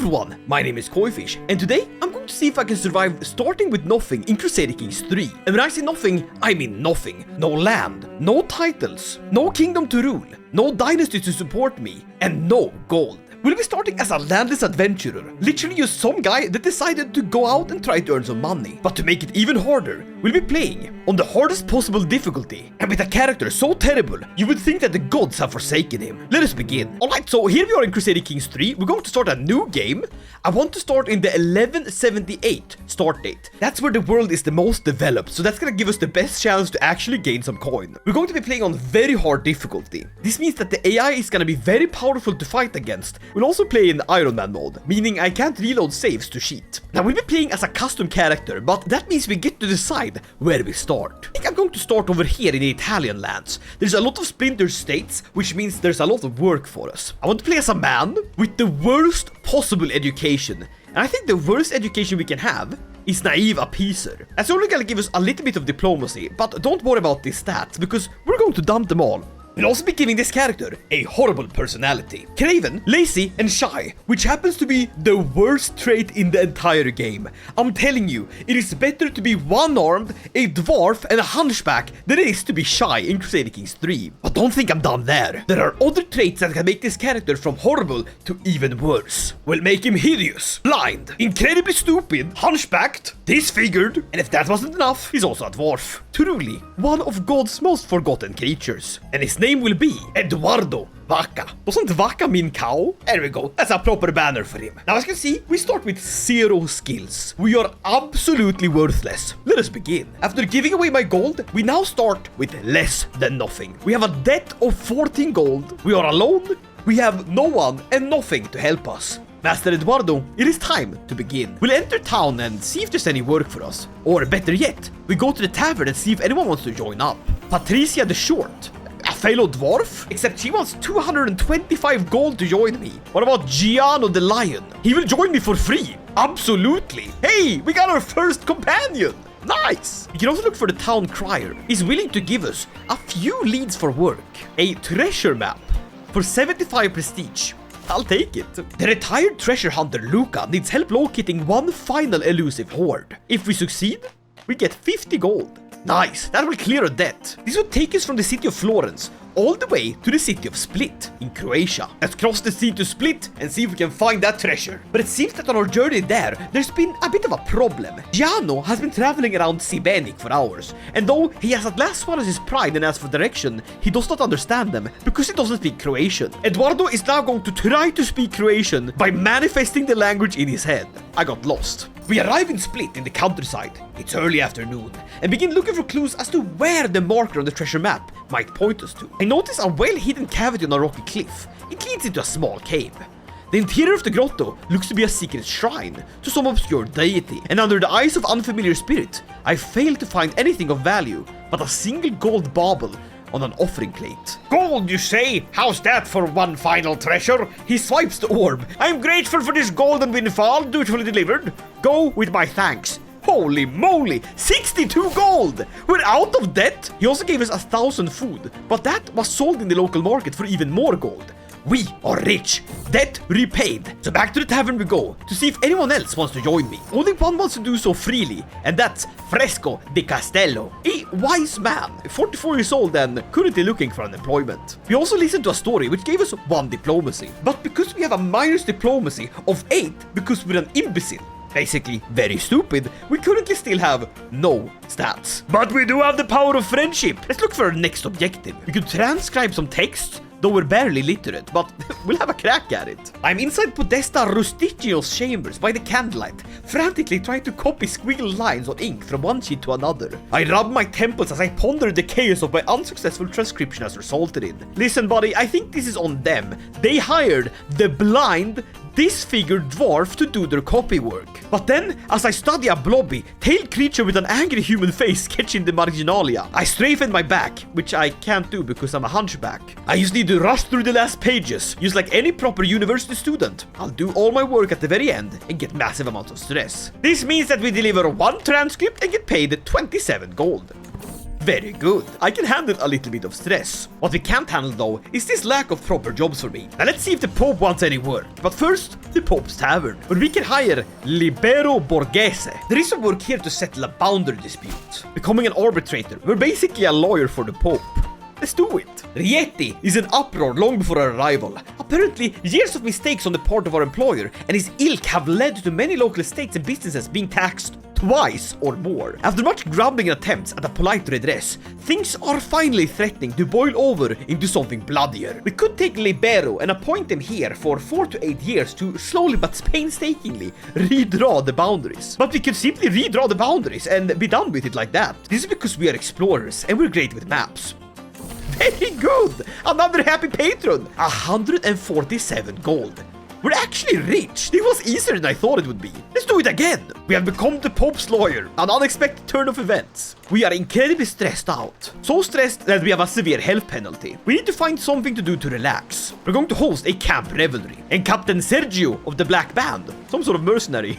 everyone, my name is Koifish, and today I'm going to see if I can survive starting with nothing in Crusader Kings 3. And when I say nothing, I mean nothing. No land, no titles, no kingdom to rule, no dynasty to support me, and no gold. We'll be starting as a landless adventurer, literally just some guy that decided to go out and try to earn some money. But to make it even harder, we'll be playing on the hardest possible difficulty, and with a character so terrible, you would think that the gods have forsaken him. Let us begin. Alright, so here we are in Crusader Kings 3, we're going to start a new game. I want to start in the 1178 start date. That's where the world is the most developed, so that's gonna give us the best chance to actually gain some coin. We're going to be playing on very hard difficulty. This means that the AI is gonna be very powerful to fight against. We'll also play in Ironman mode, meaning I can't reload saves to cheat. Now we'll be playing as a custom character, but that means we get to decide where we start. I think I'm going to start over here in the Italian lands. There's a lot of splinter states, which means there's a lot of work for us. I want to play as a man with the worst possible education. And I think the worst education we can have is naive appeaser. That's only gonna give us a little bit of diplomacy, but don't worry about these stats, because we're going to dump them all. We'll also be giving this character a horrible personality. Craven, lazy, and shy, which happens to be the worst trait in the entire game. I'm telling you, it is better to be one-armed, a dwarf, and a hunchback than it is to be shy in Crusader Kings 3. But don't think I'm done there. There are other traits that can make this character from horrible to even worse. We'll make him hideous, blind, incredibly stupid, hunchbacked, disfigured, and if that wasn't enough, he's also a dwarf. Truly, one of God's most forgotten creatures. And his name will be Eduardo Vaca. Doesn't Vaca mean cow? There we go. That's a proper banner for him. Now as you can see, we start with 0 skills. We are absolutely worthless. Let us begin. After giving away my gold, we now start with less than nothing. We have a debt of 14 gold. We are alone. We have no one and nothing to help us. Master Eduardo, it is time to begin. We'll enter town and see if there's any work for us. Or better yet, we go to the tavern and see if anyone wants to join up. Patricia the Short, a fellow dwarf, except she wants 225 gold to join me. What about Giano the Lion? He will join me for free. Absolutely. Hey, we got our first companion. Nice! We can also look for the town crier. He's willing to give us a few leads for work. A treasure map for 75 prestige. I'll take it. The retired treasure hunter Luca needs help locating one final elusive hoard. If we succeed, we get 50 gold. Nice, that will clear a debt. This will take us from the city of Florence all the way to the city of Split in Croatia. Let's cross the sea to Split and see if we can find that treasure. But it seems that on our journey there's been a bit of a problem. Giano has been traveling around Sibenic for hours, and though he has at last swallowed his pride and asked for direction, he does not understand them because he doesn't speak Croatian. Eduardo is now going to try to speak Croatian by manifesting the language in his head. I got lost. We arrive in Split in the countryside. It's early afternoon, and begin looking for clues as to where the marker on the treasure map might point us to. I notice a well-hidden cavity on a rocky cliff. It leads into a small cave. The interior of the grotto looks to be a secret shrine to some obscure deity, and under the eyes of unfamiliar spirit, I failed to find anything of value but a single gold bauble on an offering plate. Gold, you say? How's that for one final treasure? He swipes the orb. I'm grateful for this golden windfall, dutifully delivered. Go with my thanks. Holy moly, 62 gold! We're out of debt! He also gave us 1,000 food, but that was sold in the local market for even more gold. We are rich. Debt repaid. So back to the tavern we go to see if anyone else wants to join me. Only one wants to do so freely, and that's Fresco de Castello, a wise man, 44 years old and currently looking for unemployment. We also listened to a story which gave us 1 diplomacy, but because we have a minus diplomacy of 8 because we're an imbecile, basically very stupid, we currently still have no stats. But we do have the power of friendship. Let's look for our next objective. We could transcribe some text, though we're barely literate, but we'll have a crack at it. I'm inside Podesta Rusticio's chambers by the candlelight, frantically trying to copy squiggle lines on ink from one sheet to another. I rub my temples as I ponder the chaos of my unsuccessful transcription has resulted in. Listen, buddy, I think this is on them. They hired the blind, disfigured dwarf to do their copy work. But then, as I study a blobby, tailed creature with an angry human face sketching the marginalia, I straighten my back, which I can't do because I'm a hunchback. I just need to rush through the last pages, just like any proper university student. I'll do all my work at the very end and get massive amounts of stress. This means that we deliver 1 transcript and get paid 27 gold. Very good. I can handle a little bit of stress. What we can't handle though is this lack of proper jobs for me. Now let's see if the Pope wants any work. But first, the Pope's Tavern, where we can hire Libero Borghese. There is some work here to settle a boundary dispute. Becoming an arbitrator, we're basically a lawyer for the Pope. Let's do it. Rieti is in uproar long before our arrival. Apparently, years of mistakes on the part of our employer and his ilk have led to many local estates and businesses being taxed twice or more. After much grumbling attempts at a polite redress, things are finally threatening to boil over into something bloodier. We could take Libero and appoint him here for 4 to 8 years to slowly but painstakingly redraw the boundaries. But we could simply redraw the boundaries and be done with it like that. This is because we are explorers and we're great with maps. Very good! Another happy patron! 147 gold. We're actually rich. It was easier than I thought it would be. Let's do it again. We have become the Pope's lawyer. An unexpected turn of events. We are incredibly stressed out. So stressed that we have a severe health penalty. We need to find something to do to relax. We're going to host a camp revelry. And Captain Sergio of the Black Band, some sort of mercenary,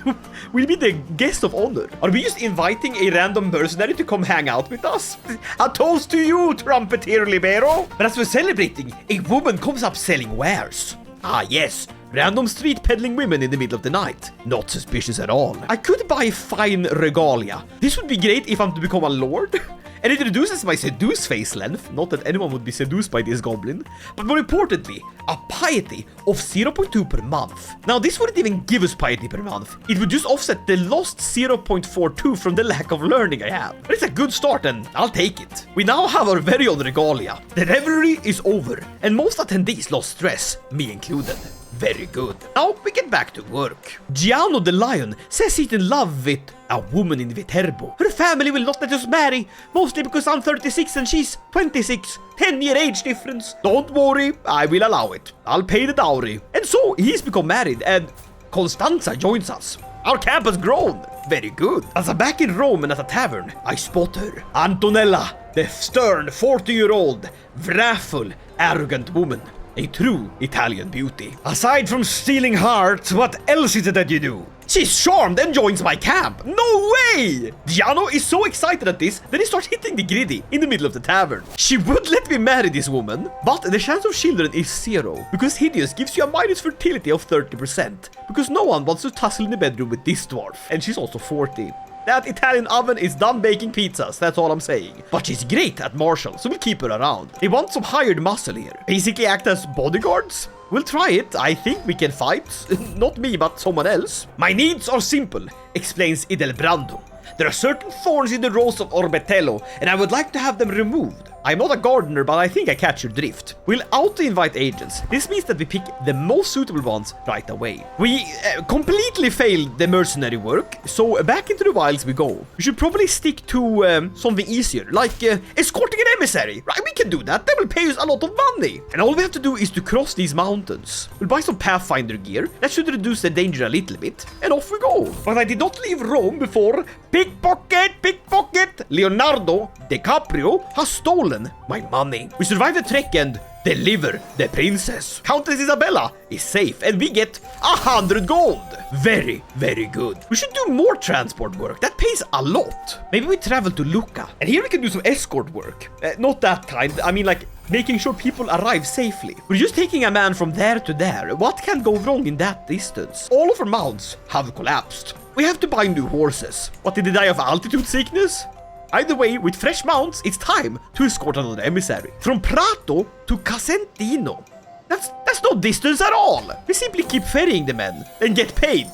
will be the guest of honor. Are we just inviting a random mercenary to come hang out with us? A toast to you, trumpeter Libero. But as we're celebrating, a woman comes up selling wares. Ah, yes. Random street peddling women in the middle of the night. Not suspicious at all. I could buy fine regalia. This would be great if I'm to become a lord. And it reduces my seduce face length. Not that anyone would be seduced by this goblin. But more importantly, a piety of 0.2 per month. Now this wouldn't even give us piety per month. It would just offset the lost 0.42 from the lack of learning I have. But it's a good start and I'll take it. We now have our very own regalia. The revelry is over. And most attendees lost stress, me included. Very good. Now we get back to work. Giano the Lion says he's in love with a woman in Viterbo. Her family will not let us marry, mostly because I'm 36 and she's 26. 10-year age difference. Don't worry, I will allow it. I'll pay the dowry. And so he's become married and Constanza joins us. Our camp has grown. Very good. As I'm back in Rome and at a tavern, I spot her. Antonella, the stern 40-year-old, wrathful, arrogant woman. A true Italian beauty. Aside from stealing hearts, what else is it that you do? She's charmed and joins my camp. No way! Giano is so excited at this that he starts hitting the griddy in the middle of the tavern. She would let me marry this woman, but the chance of children is 0, because Hideous gives you a minus fertility of 30%, because no one wants to tussle in the bedroom with this dwarf, and she's also 40. That Italian oven is done baking pizzas, that's all I'm saying. But she's great at martial, so we'll keep her around. They want some hired muscle here. Basically act as bodyguards. We'll try it. I think we can fight. Not me, but someone else. My needs are simple, explains Idelbrando. There are certain thorns in the rose of Orbetello, and I would like to have them removed. I'm not a gardener, but I think I catch your drift. We'll auto-invite agents. This means that we pick the most suitable ones right away. We completely failed the mercenary work, so back into the wilds we go. We should probably stick to something easier, like escorting an emissary. Right, we can do that. That will pay us a lot of money. And all we have to do is to cross these mountains. We'll buy some Pathfinder gear. That should reduce the danger a little bit. And off we go. But I did not leave Rome before pickpocket, Leonardo DiCaprio has stolen my money. We survive the trek and deliver the princess. Countess Isabella is safe and we get 100 gold. Very, very good. We should do more transport work. That pays a lot. Maybe we travel to Lucca. And here we can do some escort work. Not that kind. I mean like making sure people arrive safely. We're just taking a man from there to there. What can go wrong in that distance? All of our mounts have collapsed. We have to buy new horses. What, did they die of altitude sickness? Either way, with fresh mounts, it's time to escort another emissary. From Prato to Casentino. That's no distance at all. We simply keep ferrying the men and get paid.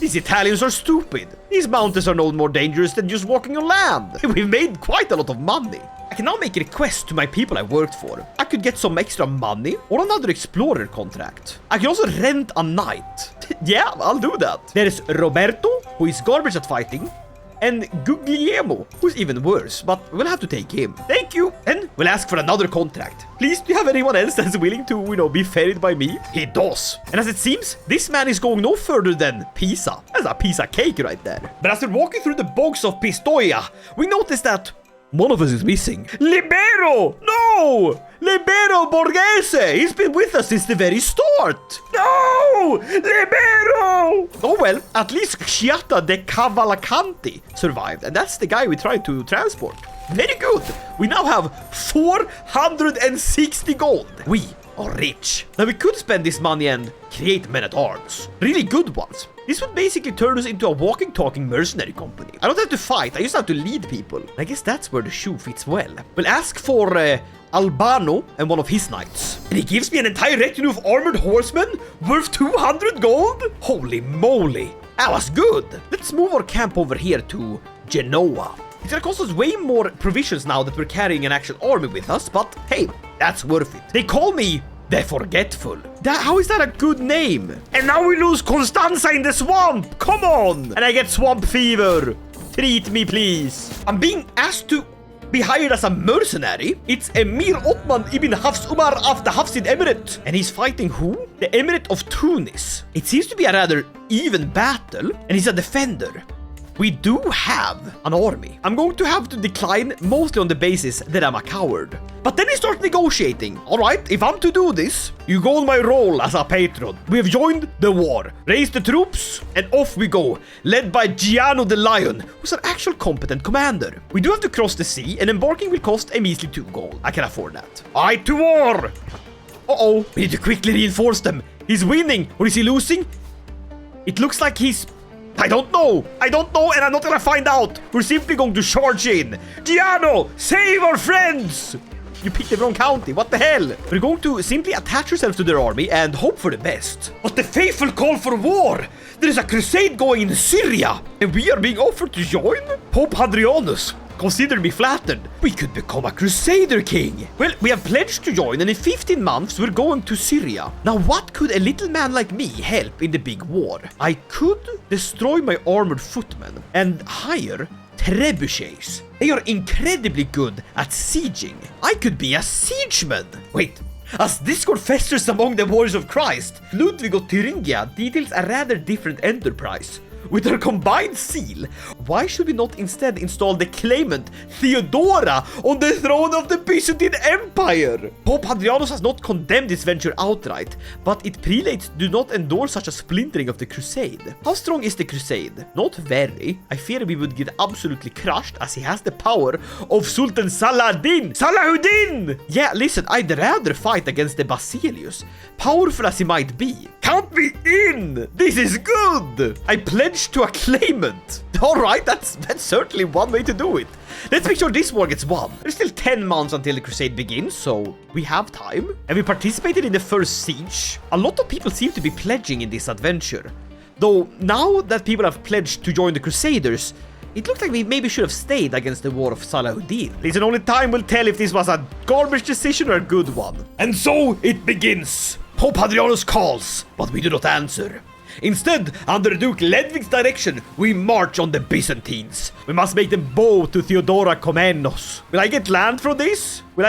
These Italians are stupid. These mountains are no more dangerous than just walking on land. We've made quite a lot of money. I can now make a request to my people I worked for. I could get some extra money or another explorer contract. I can also rent a knight. Yeah, I'll do that. There's Roberto, who is garbage at fighting, and Guglielmo, who's even worse, but we'll have to take him. Thank you. And we'll ask for another contract. Please, do you have anyone else that's willing to, be ferried by me? He does. And as it seems, this man is going no further than Pisa. That's a piece of cake right there. But as we're walking through the bogs of Pistoia, we notice that one of us is missing. Libero! No! Libero Borghese! He's been with us since the very start! No! Libero! Oh well, at least Sciatta de Cavalcanti survived, and that's the guy we tried to transport. Very good. We now have 460 gold. We are rich. Now we could spend this money and create men-at-arms. Really good ones. This would basically turn us into a walking, talking mercenary company. I don't have to fight, I just have to lead people. I guess that's where the shoe fits well. We'll ask for Albano and one of his knights. And he gives me an entire retinue of armored horsemen worth 200 gold? Holy moly. That was good. Let's move our camp over here to Genoa. It's gonna cost us way more provisions now that we're carrying an actual army with us, but hey, that's worth it. They call me the Forgetful. How is that a good name? And now we lose Constanza in the swamp. Come on. And I get swamp fever. Treat me, please. I'm being asked to be hired as a mercenary. It's Emir Otman ibn Hafs Umar of the Hafsid Emirate. And he's fighting who? The Emirate of Tunis. It seems to be a rather even battle. And he's a defender. We do have an army. I'm going to have to decline, mostly on the basis that I'm a coward. But then he starts negotiating. Alright, if I'm to do this, you go on my role as a patron. We have joined the war, raised the troops, and off we go, led by Giano the Lion, who's an actual competent commander. We do have to cross the sea, and embarking will cost a measly 2 gold. I can afford that. Aye to war! Uh-oh, we need to quickly reinforce them. He's winning, or is he losing? It looks like he's... I don't know, and I'm not gonna find out. We're simply going to charge in. Giano, save our friends! You picked the wrong county, what the hell? We're going to simply attach ourselves to their army and hope for the best. But the faithful call for war! There is a crusade going in Syria, and we are being offered to join? Pope Hadrianus, consider me flattered. We could become a Crusader King. Well, we have pledged to join, and in 15 months we're going to Syria. Now, what could a little man like me help in the big war? I could destroy my armored footmen and hire trebuchets. They are incredibly good at sieging. I could be a siegeman. Wait. As discord festers among the warriors of Christ, Ludwig of Thuringia details a rather different enterprise. With her combined seal, why should we not instead install the claimant Theodora on the throne of the Byzantine Empire? Pope Hadrianus has not condemned this venture outright, but its prelates do not endorse such a splintering of the crusade. How strong is the crusade? Not very. I fear we would get absolutely crushed as he has the power of Sultan Salahuddin. Yeah, listen, I'd rather fight against the Basilius, powerful as he might be. Count me in! This is good! I pledge to a claimant. Alright, that's certainly one way to do it. Let's make sure this war gets won. There's still 10 months until the crusade begins, so we have time. And we participated in the first siege. A lot of people seem to be pledging in this adventure. Though, now that people have pledged to join the Crusaders, it looks like we maybe should have stayed against the war of Salahuddin. Listen, only time will tell if this was a garbage decision or a good one. And so it begins. Pope Hadrianus calls, but we do not answer. Instead, under Duke Ledwig's direction, we march on the Byzantines. We must make them bow to Theodora Komnenos. Will I get land from this? Will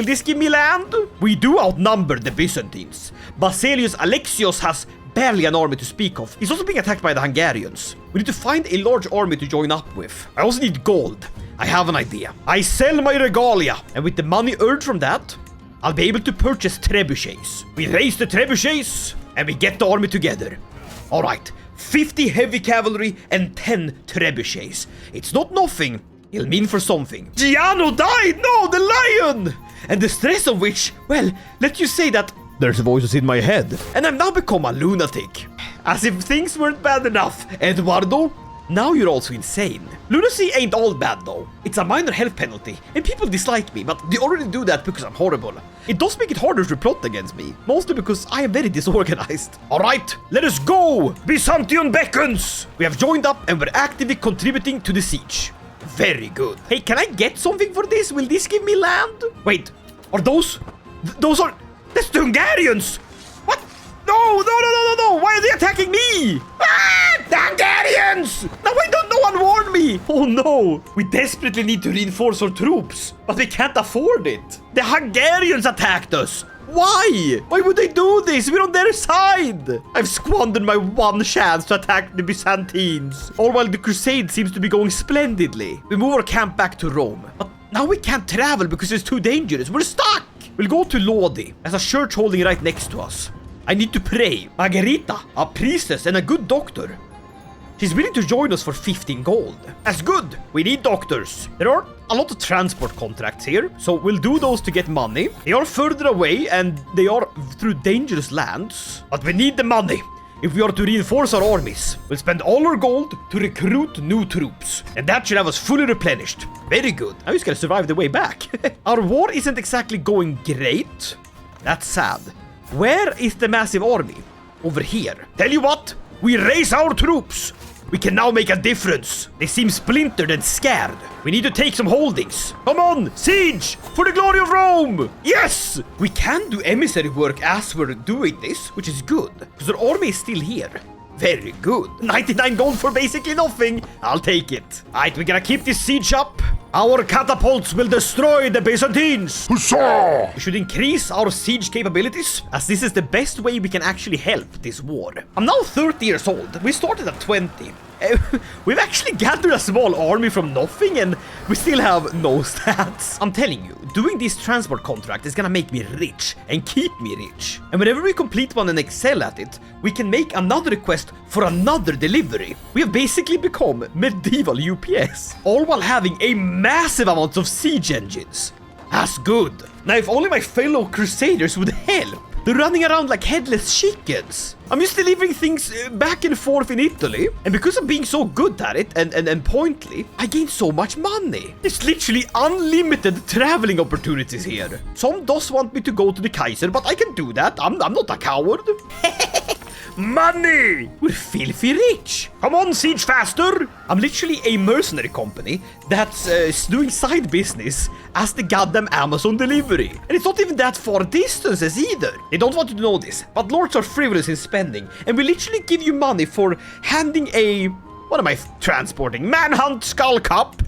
this give me land? We do outnumber the Byzantines. Basilius Alexios has barely an army to speak of. He's also being attacked by the Hungarians. We need to find a large army to join up with. I also need gold. I have an idea. I sell my regalia, and with the money earned from that, I'll be able to purchase trebuchets. We raise the trebuchets, and we get the army together. Alright, 50 heavy cavalry and 10 trebuchets. It's not nothing. It'll mean for something. Giano died! No, the lion! And the stress of which, well, let you say that there's voices in my head. And I've now become a lunatic. As if things weren't bad enough, Eduardo. Now you're also insane. Lunacy ain't all bad though. It's a minor health penalty, and people dislike me, but they already do that because I'm horrible. It does make it harder to plot against me, mostly because I am very disorganized. Alright, let us go! Byzantium beckons! We have joined up and we're actively contributing to the siege. Very good. Hey, can I get something for this? Will this give me land? Wait, are those... That's the Hungarians! What? No! Why are they attacking me? Ah! The Hungarians! No, wait, no one warned me! Oh no! We desperately need to reinforce our troops, but we can't afford it. The Hungarians attacked us! Why? Why would they do this? We're on their side! I've squandered my one chance to attack the Byzantines. All while the crusade seems to be going splendidly. We move our camp back to Rome. But now we can't travel because it's too dangerous. We're stuck! We'll go to Lodi. There's a church holding right next to us. I need to pray. Margherita, a priestess and a good doctor. She's willing to join us for 15 gold. That's good. We need doctors. There are a lot of transport contracts here, so we'll do those to get money. They are further away and they are through dangerous lands, but we need the money. If we are to reinforce our armies, we'll spend all our gold to recruit new troops. And that should have us fully replenished. Very good. Now he's gonna survive the way back. Our war isn't exactly going great. That's sad. Where is the massive army? Over here. Tell you what, we raise our troops. We can now make a difference. They seem splintered and scared. We need to take some holdings. Come on, siege! For the glory of Rome! Yes! We can do emissary work as we're doing this, which is good. Because our army is still here. Very good. 99 gold for basically nothing. I'll take it. Alright, we're gonna keep this siege up. Our catapults will destroy the Byzantines. Huzzah! We should increase our siege capabilities, as this is the best way we can actually help this war. I'm now 30 years old. We started at 20. We've actually gathered a small army from nothing and we still have no stats. I'm telling you, doing this transport contract is gonna make me rich and keep me rich. And whenever we complete one and excel at it, we can make another request for another delivery. We have basically become medieval UPS, all while having a massive amount of siege engines. That's good. Now if only my fellow Crusaders would help. They're running around like headless chickens. I'm just delivering things back and forth in Italy. And because of being so good at it and pointedly, I gain so much money. There's literally unlimited traveling opportunities here. Some does want me to go to the Kaiser, but I can do that. I'm not a coward. Money! We're filthy rich. Come on, siege faster. I'm literally a mercenary company that's doing side business as the goddamn Amazon delivery. And it's not even that far distances either. They don't want you to know this, but lords are frivolous in spending, and we literally give you money for handing a... What am I transporting? Manhunt Skull Cup?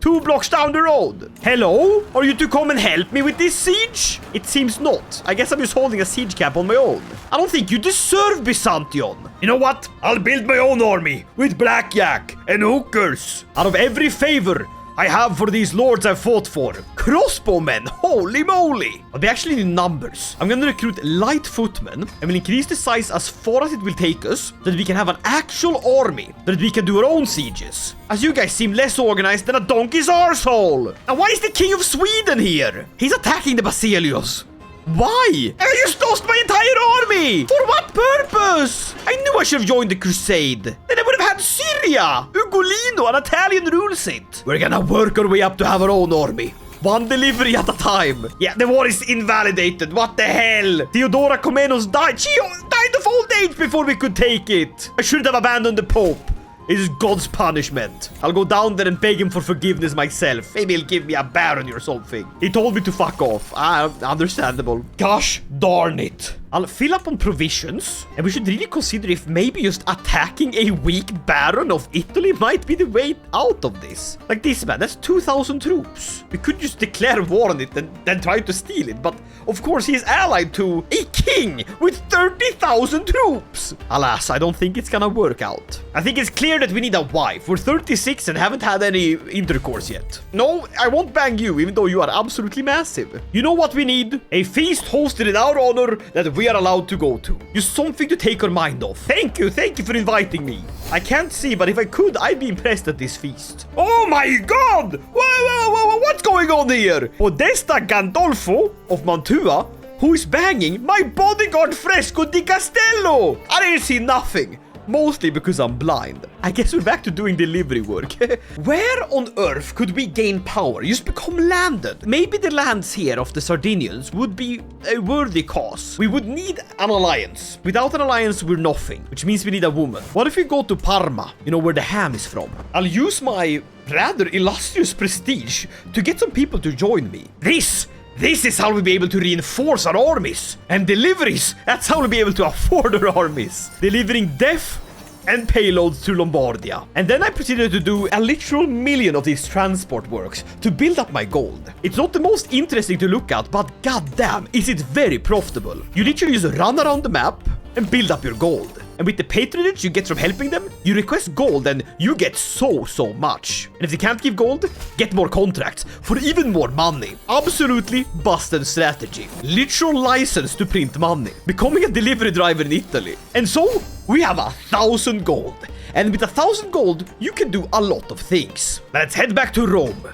2 blocks down the road. Hello? Are you to come and help me with this siege? It seems not. I guess I'm just holding a siege cap on my own. I don't think you deserve Byzantium. You know what? I'll build my own army with blackjack and hookers. Out of every favor I have for these lords I've fought for. Crossbowmen, holy moly. But we actually need numbers. I'm gonna recruit light footmen and we'll increase the size as far as it will take us, so that we can have an actual army, so that we can do our own sieges. As you guys seem less organized than a donkey's arsehole. And why is the king of Sweden here? He's attacking the Basilios. Why? I just lost my entire army! For what purpose? I knew I should have joined the crusade. Then I would have had Syria! Ugolino, an Italian rules it. We're gonna work our way up to have our own army. One delivery at a time. Yeah, the war is invalidated. What the hell? Theodora Comenos died. She died of old age before we could take it. I should have abandoned the Pope. It is God's punishment. I'll go down there and beg him for forgiveness myself. Maybe he'll give me a barony or something. He told me to fuck off. Understandable. Gosh darn it. I'll fill up on provisions. And we should really consider if maybe just attacking a weak baron of Italy might be the way out of this. Like this man, that's 2,000 troops. We could just declare war on it and then try to steal it. But of course he is allied to a king with 30,000 troops. Alas, I don't think it's gonna work out. I think it's clear that we need a wife. We're 36 and haven't had any intercourse yet. No, I won't bang you, even though you are absolutely massive. You know what we need? A feast hosted in our honor that we are allowed to go to. Just something to take our mind off. Thank you for inviting me. I can't see, but if I could, I'd be impressed at this feast. Oh my god! Whoa, what's going on here? Podesta Gandolfo of Mantua, who is banging my bodyguard Fresco di Castello. I didn't see nothing. Mostly because I'm blind. I guess we're back to doing delivery work. Where on earth could we gain power? Just become landed. Maybe the lands here of the Sardinians would be a worthy cause. We would need an alliance. Without an alliance, we're nothing. Which means we need a woman. What if we go to Parma? You know, where the ham is from. I'll use my rather illustrious prestige to get some people to join me. This is how we'll be able to reinforce our armies. And deliveries, that's how we'll be able to afford our armies. Delivering death and payloads to Lombardia. And then I proceeded to do a literal million of these transport works to build up my gold. It's not the most interesting to look at, but goddamn, is it very profitable. You literally just run around the map and build up your gold. And with the patronage you get from helping them, you request gold and you get so much. And if they can't give gold, get more contracts for even more money. Absolutely busted strategy. Literal license to print money. Becoming a delivery driver in Italy. And so, we have 1,000 gold. And with 1,000 gold, you can do a lot of things. Let's head back to Rome.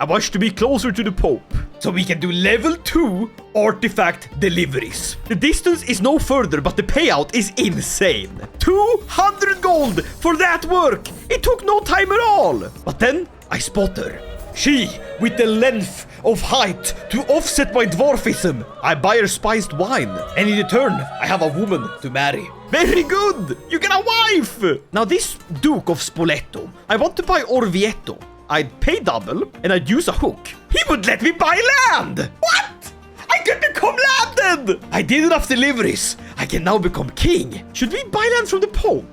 I wish to be closer to the Pope, so we can do level 2 artifact deliveries. The distance is no further, but the payout is insane. 200 gold for that work. It took no time at all. But then I spot her. She with the length of height to offset my dwarfism. I buy her spiced wine, and in return, I have a woman to marry. Very good! You get a wife! Now this Duke of Spoleto, I want to buy Orvieto. I'd pay double, and I'd use a hook. He would let me buy land! What? I could become landed! I did enough deliveries. I can now become king. Should we buy land from the Pope?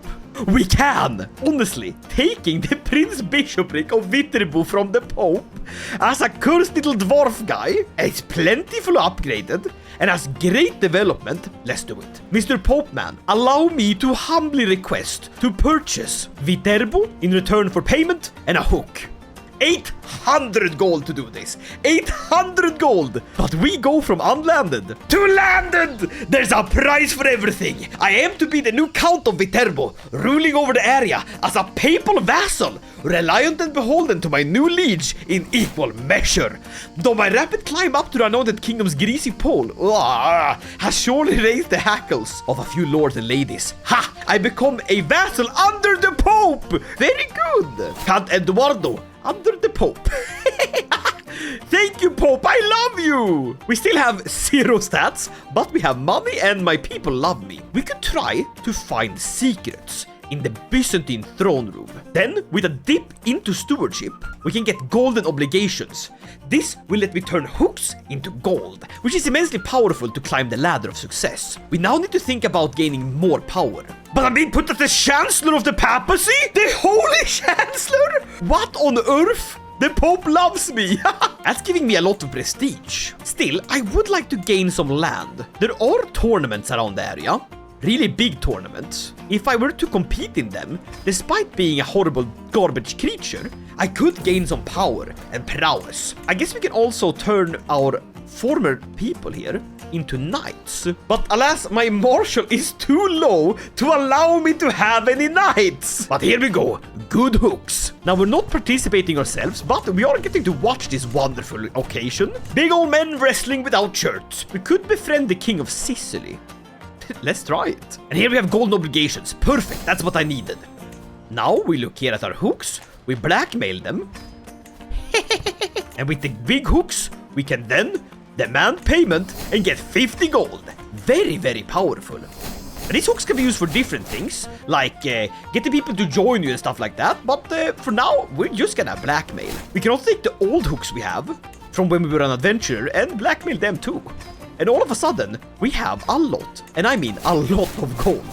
We can! Honestly, taking the Prince Bishopric of Viterbo from the Pope as a cursed little dwarf guy, it's plentifully upgraded, and has great development, let's do it. Mr. Pope Man, allow me to humbly request to purchase Viterbo in return for payment and a hook. 800 gold to do this. 800 gold. But we go from unlanded to landed. There's a price for everything. I am to be the new Count of Viterbo, ruling over the area as a papal vassal, reliant and beholden to my new liege in equal measure. Though my rapid climb up to the anointed kingdom's greasy pole has surely raised the hackles of a few lords and ladies. Ha! I become a vassal under the Pope. Very good. Count Eduardo under the Pope. Thank you, Pope. I love you. We still have 0 stats, but we have money and my people love me. We could try to find secrets in the Byzantine throne room. Then, with a dip into stewardship, we can get golden obligations. This will let me turn hooks into gold, which is immensely powerful to climb the ladder of success. We now need to think about gaining more power. But I'm being put as the Chancellor of the Papacy? The Holy Chancellor? What on earth? The Pope loves me. That's giving me a lot of prestige. Still, I would like to gain some land. There are tournaments around the area. Really big tournaments. If I were to compete in them, despite being a horrible garbage creature, I could gain some power and prowess. I guess we can also turn our former people here into knights. But alas, my martial is too low to allow me to have any knights. But here we go. Good hooks. Now we're not participating ourselves, but we are getting to watch this wonderful occasion. Big old men wrestling without shirts. We could befriend the king of Sicily. Let's try it. And here we have golden obligations. Perfect, that's what I needed. Now we look here at our hooks. We blackmail them. And with the big hooks, we can then demand payment and get 50 gold. Very, very powerful. And these hooks can be used for different things, like getting people to join you and stuff like that. But for now, we're just gonna blackmail. We can also take the old hooks we have from when we were an adventurer and blackmail them too. And all of a sudden, we have a lot, and I mean a lot of gold.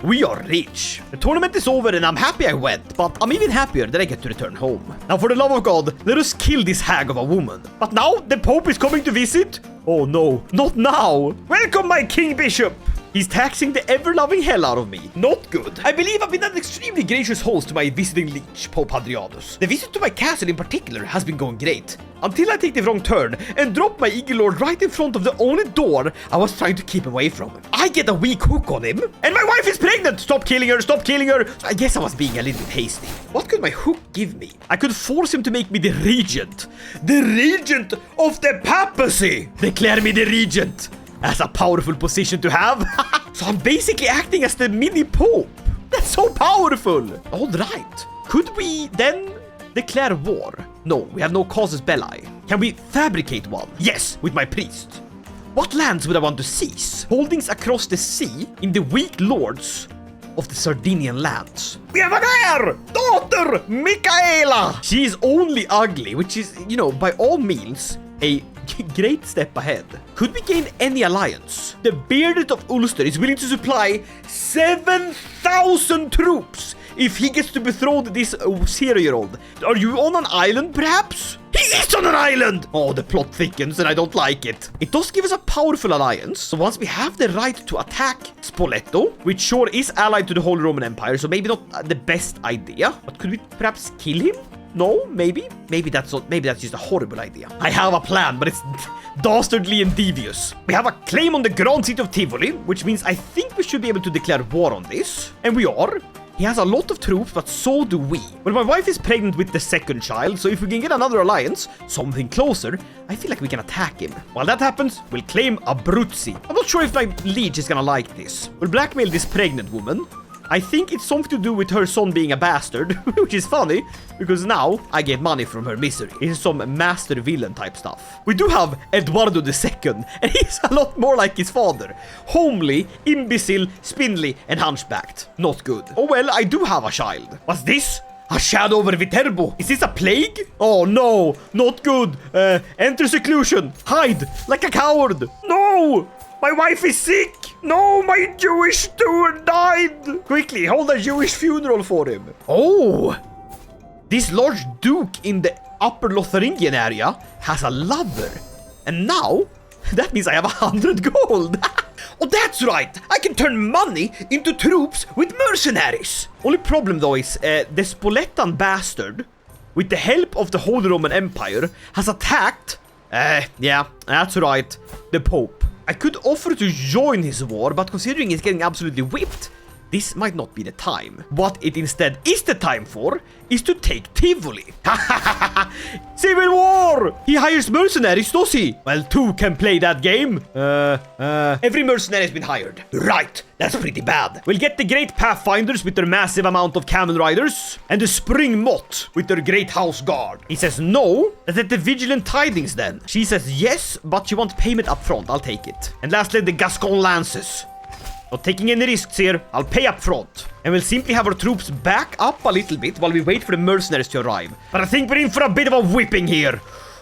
We are rich. The tournament is over and I'm happy I went, but I'm even happier that I get to return home. Now for the love of God, let us kill this hag of a woman. But now the Pope is coming to visit? Oh no, not now. Welcome, my King Bishop. He's taxing the ever-loving hell out of me. Not good. I believe I've been an extremely gracious host to my visiting liege, Pope Hadrianus. The visit to my castle in particular has been going great. Until I take the wrong turn and drop my eagle lord right in front of the only door I was trying to keep away from. I get a weak hook on him, and my wife is pregnant! Stop killing her, stop killing her! So I guess I was being a little bit hasty. What could my hook give me? I could force him to make me the regent. The regent of the papacy! Declare me the regent. That's a powerful position to have. So I'm basically acting as the mini pope. That's so powerful. All right. Could we then declare war? No, we have no casus belli. Can we fabricate one? Yes, with my priest. What lands would I want to seize? Holdings across the sea in the weak lords of the Sardinian lands. We have a girl! Daughter Michaela! She is only ugly, which is, you know, by all means, a great step ahead. Could we gain any alliance? The Bearded of Ulster is willing to supply 7,000 troops if he gets to betroth this 0-year-old. Are you on an island, perhaps? He is on an island! Oh, the plot thickens and I don't like it. It does give us a powerful alliance. So once we have the right to attack Spoleto, which sure is allied to the Holy Roman Empire, so maybe not the best idea. But could we perhaps kill him? No, maybe. Maybe that's just a horrible idea. I have a plan, but it's dastardly and devious. We have a claim on the Grand City of Tivoli, which means I think we should be able to declare war on this. And we are. He has a lot of troops, but so do we. Well, my wife is pregnant with the second child, so if we can get another alliance, something closer, I feel like we can attack him. While that happens, we'll claim Abruzzi. I'm not sure if my liege is gonna like this. We'll blackmail this pregnant woman. I think it's something to do with her son being a bastard, which is funny, because now I get money from her misery. It is some master villain type stuff. We do have Eduardo II, and he's a lot more like his father. Homely, imbecile, spindly, and hunchbacked. Not good. Oh well, I do have a child. What's this? A shadow over Viterbo. Is this a plague? Oh no, not good. Enter seclusion. Hide like a coward. No! My wife is sick! No, my Jewish steward died! Quickly, hold a Jewish funeral for him. Oh! This large duke in the upper Lotharingian area has a lover. And now, that means I have 100 gold. Oh, that's right! I can turn money into troops with mercenaries. Only problem though is the Spoletan bastard, with the help of the Holy Roman Empire, has attacked... yeah, that's right, the Pope. I could offer to join his war, but considering he's getting absolutely whipped, this might not be the time. What it instead is the time for is to take Tivoli. Civil war! He hires mercenaries, does he? Well, two can play that game. Every mercenary has been hired. Right, that's pretty bad. We'll get the great Pathfinders with their massive amount of camel riders, and the Spring Mott with their great house guard. He says no. Let's let the Vigilant Tidings then. She says yes, but she wants payment up front. I'll take it. And lastly, the Gascon Lances. Not taking any risks here, I'll pay up front. And we'll simply have our troops back up a little bit while we wait for the mercenaries to arrive. But I think we're in for a bit of a whipping here.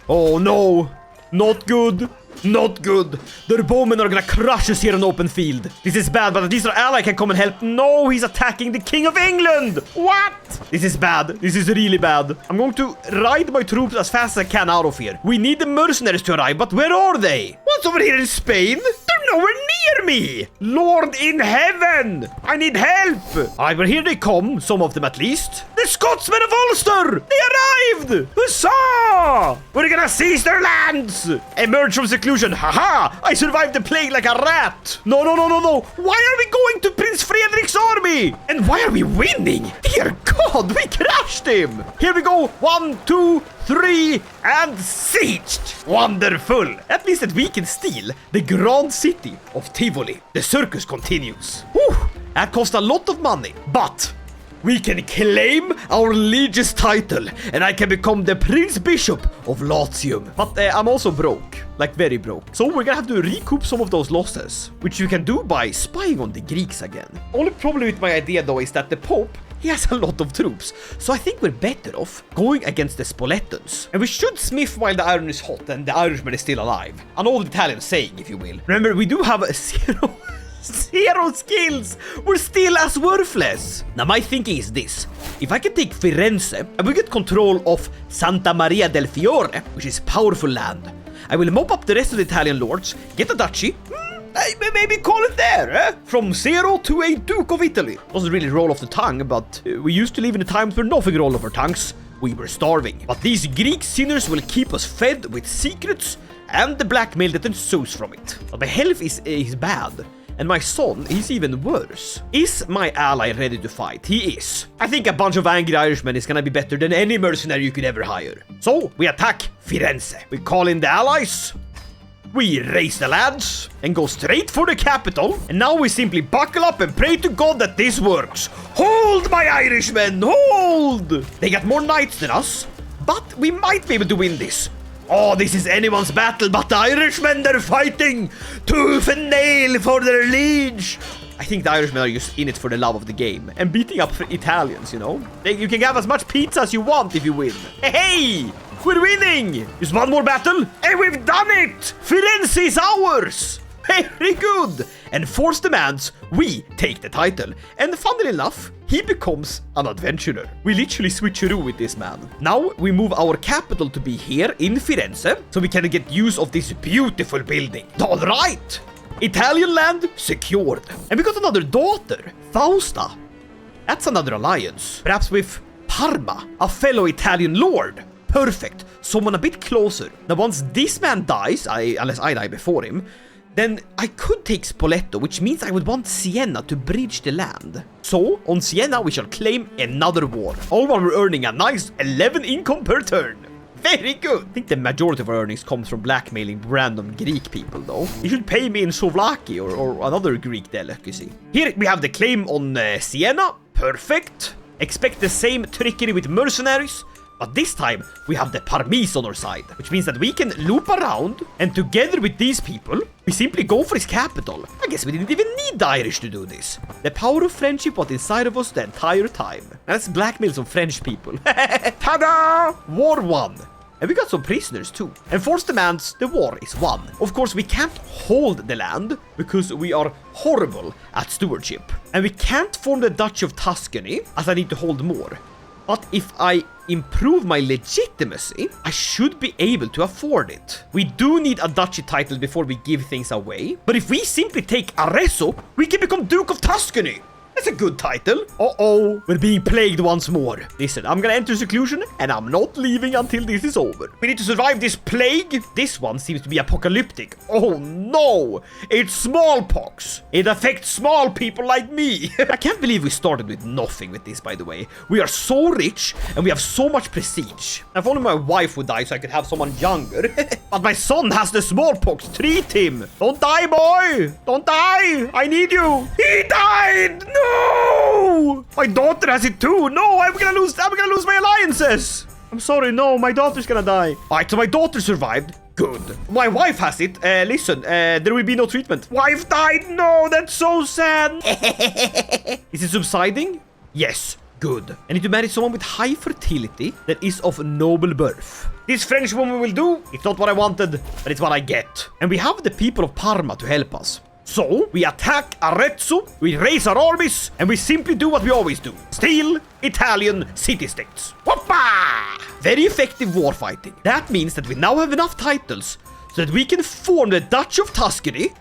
Oh no, not good. Not good. Their bowmen are gonna crush us here on open field. This is bad, but at least our ally can come and help. No, he's attacking the King of England. What? This is bad. This is really bad. I'm going to ride my troops as fast as I can out of here. We need the mercenaries to arrive, but where are they? What's over here in Spain? They're nowhere near me. Lord in heaven, I need help. All right, well, here they come. Some of them at least. The Scotsmen of Ulster. They arrived. Huzzah! We're gonna seize their lands. Emerge from seclusion. Haha! I survived the plague like a rat! No, no, no, no, no! Why are we going to Prince Frederick's army? And why are we winning? Dear God, we crashed him! Here we go! 1, 2, 3, and sieged! Wonderful! At least that we can steal the grand city of Tivoli. The circus continues. Whew! That cost a lot of money, but... we can claim our liege's title, and I can become the Prince Bishop of Latium. But I'm also broke, like very broke. So we're gonna have to recoup some of those losses, which you can do by spying on the Greeks again. Only problem with my idea though is that the Pope, he has a lot of troops, so I think we're better off going against the Spoletans. And we should smith while the iron is hot and the Irishman is still alive. An old Italian saying, if you will. Remember, we do have a zero skills. We're still as worthless. Now my thinking is this: if I can take Firenze and we get control of Santa Maria del Fiore, which is powerful land, I will mop up the rest of the Italian lords, get a duchy, maybe call it there, eh? From zero to a Duke of Italy. Doesn't really roll off the tongue, but we used to live in the times where nothing rolled off our tongues. We were starving. But these Greek sinners will keep us fed with secrets and the blackmail that ensues from it. But my health is bad. And my son, he's even worse. Is my ally ready to fight? He is. I think a bunch of angry Irishmen is gonna be better than any mercenary you could ever hire. So, we attack Firenze. We call in the allies. We raise the lads and go straight for the capital. And now we simply buckle up and pray to God that this works. Hold, my Irishmen, hold! They got more knights than us, but we might be able to win this. Oh, this is anyone's battle, but the Irishmen, they're fighting tooth and nail for their liege. I think the Irishmen are just in it for the love of the game and beating up Italians, you know? You can have as much pizza as you want if you win. Hey, we're winning! Just one more battle, and we've done it! Firenze is ours! Very good! And force demands we take the title. And funnily enough, he becomes an adventurer. We literally switcheroo with this man. Now we move our capital to be here in Firenze, so we can get use of this beautiful building. All right! Italian land secured. And we got another daughter, Fausta. That's another alliance. Perhaps with Parma, a fellow Italian lord. Perfect. Someone a bit closer. Now once this man dies, unless I die before him, then I could take Spoleto, which means I would want Siena to bridge the land. So, on Siena, we shall claim another war, all while we're earning a nice 11 income per turn. Very good. I think the majority of our earnings comes from blackmailing random Greek people, though. You should pay me in Souvlaki or another Greek delicacy. Here we have the claim on Siena. Perfect. Expect the same trickery with mercenaries. But this time, we have the Parmis on our side, which means that we can loop around, and together with these people, we simply go for his capital. I guess we didn't even need the Irish to do this. The power of friendship was inside of us the entire time. And let's blackmail some French people. Ta-da! War won. And we got some prisoners too. And force demands the war is won. Of course, we can't hold the land because we are horrible at stewardship. And we can't form the Duchy of Tuscany as I need to hold more. But if I improve my legitimacy, I should be able to afford it. We do need a duchy title before we give things away. But if we simply take Arezzo, we can become Duke of Tuscany. That's a good title. Uh-oh, we're being plagued once more. Listen, I'm gonna enter seclusion, and I'm not leaving until this is over. We need to survive this plague. This one seems to be apocalyptic. Oh no, it's smallpox. It affects small people like me. I can't believe we started with nothing with this, by the way. We are so rich, and we have so much prestige. If only my wife would die so I could have someone younger. But my son has the smallpox. Treat him. Don't die, boy. Don't die. I need you. He died. No! My daughter has it too. No, I'm gonna lose my alliances. I'm sorry, no, my daughter's gonna die. Alright, so my daughter survived. Good. My wife has it. Listen, there will be no treatment. Wife died. No, that's so sad. Is it subsiding? Yes. Good. I need to marry someone with high fertility that is of noble birth. This French woman will do. It's not what I wanted, but it's what I get. And we have the people of Parma to help us. So, we attack Arezzo, we raise our armies, and we simply do what we always do. Steal Italian city-states. Whoppa! Very effective war fighting. That means that we now have enough titles so that we can form the Duchy of Tuscany,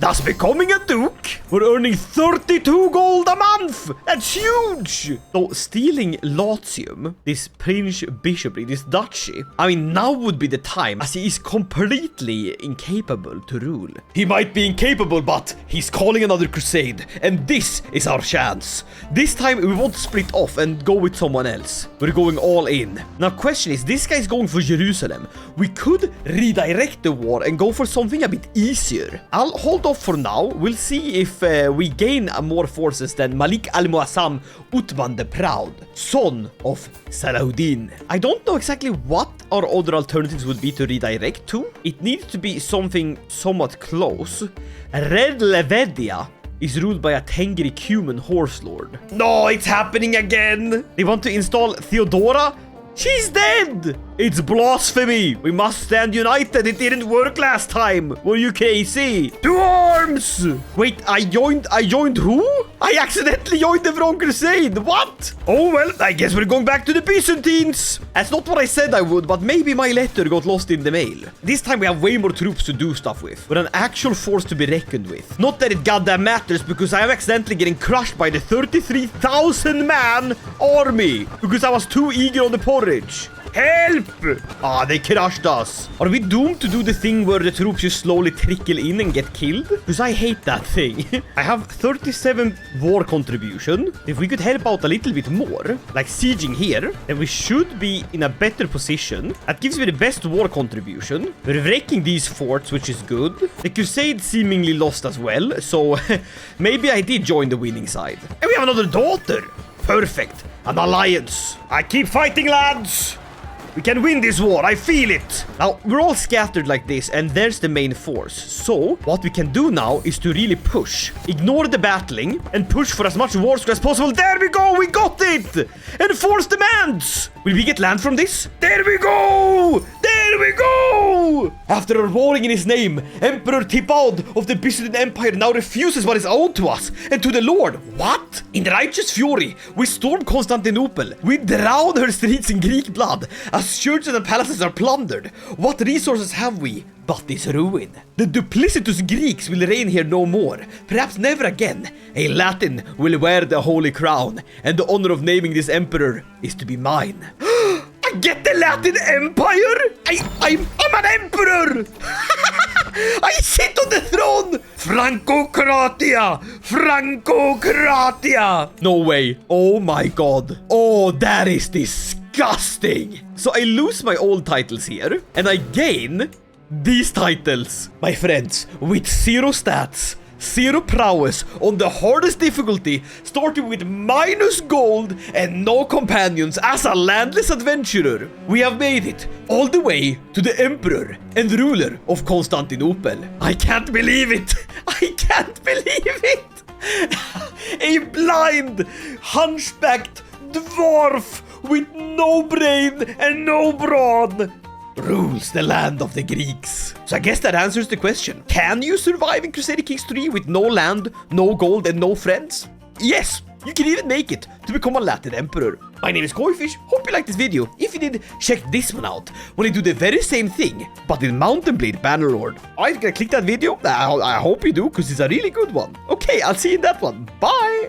thus becoming a duke. We're earning 32 gold a month. That's huge. So stealing Latium, this Prince Bishopric, this duchy, I mean, now would be the time, as he is completely incapable to rule. He might be incapable, but he's calling another crusade, and this is our chance. This time we won't split off and go with someone else. We're going all in. Now, question is, this guy's going for Jerusalem. We could redirect the war and go for something a bit easier. I'll hold off for now. We'll see if we gain more forces than Malik al-Muazzam Uthman the Proud, son of Salahuddin. I don't know exactly what our other alternatives would be to redirect to. It needs to be something somewhat close. Red Levedia is ruled by a Tengri Cuman horse lord. No, it's happening again. They want to install Theodora. She's dead! It's blasphemy! We must stand united! It didn't work last time! Were you crazy? To arms! Wait, I joined who? I accidentally joined the wrong crusade! What? Oh well, I guess we're going back to the Byzantines! That's not what I said I would, but maybe my letter got lost in the mail. This time we have way more troops to do stuff with. We're an actual force to be reckoned with. Not that it goddamn matters, because I am accidentally getting crushed by the 33,000 man army! Because I was too eager on the porridge. Help! Ah, they crushed us. Are we doomed to do the thing where the troops just slowly trickle in and get killed? Because I hate that thing. I have 37 war contribution. If we could help out a little bit more, like sieging here, then we should be in a better position. That gives me the best war contribution. We're wrecking these forts, which is good. The crusade seemingly lost as well, so maybe I did join the winning side. And we have another daughter. Perfect. An alliance. I keep fighting, lads. We can win this war, I feel it. Now, we're all scattered like this, and there's the main force. So, what we can do now is to really push. Ignore the battling, and push for as much war score as possible. There we go, we got it! Enforce demands! Will we get land from this? There we go! There we go! After a warring in his name, Emperor Thibaud of the Byzantine Empire now refuses what is owed to us and to the Lord. What? In righteous fury, we storm Constantinople. We drown her streets in Greek blood as churches and palaces are plundered. What resources have we but this ruin? The duplicitous Greeks will reign here no more. Perhaps never again. A Latin will wear the holy crown, and the honor of naming this emperor is to be mine. I get the Latin Empire? I'm an emperor! I sit on the throne! Francocratia! Francocratia! No way. Oh my god. Oh, that is disgusting. So I lose my old titles here, and I gain these titles. My friends, with 0 stats, 0 prowess on the hardest difficulty, starting with minus gold and no companions as a landless adventurer, we have made it all the way to the emperor and ruler of Constantinople. I can't believe it! I can't believe it! A blind, hunchbacked dwarf with no brain and no brawn rules the land of the Greeks. So I guess that answers the question. Can you survive in Crusader Kings 3 with no land, no gold, and no friends? Yes, you can even make it to become a Latin emperor. My name is Koifish. Hope you liked this video. If you did, check this one out, when I do the very same thing, but in Mountain Blade Bannerlord. Alright, gonna click that video. I hope you do, because it's a really good one. Okay, I'll see you in that one. Bye!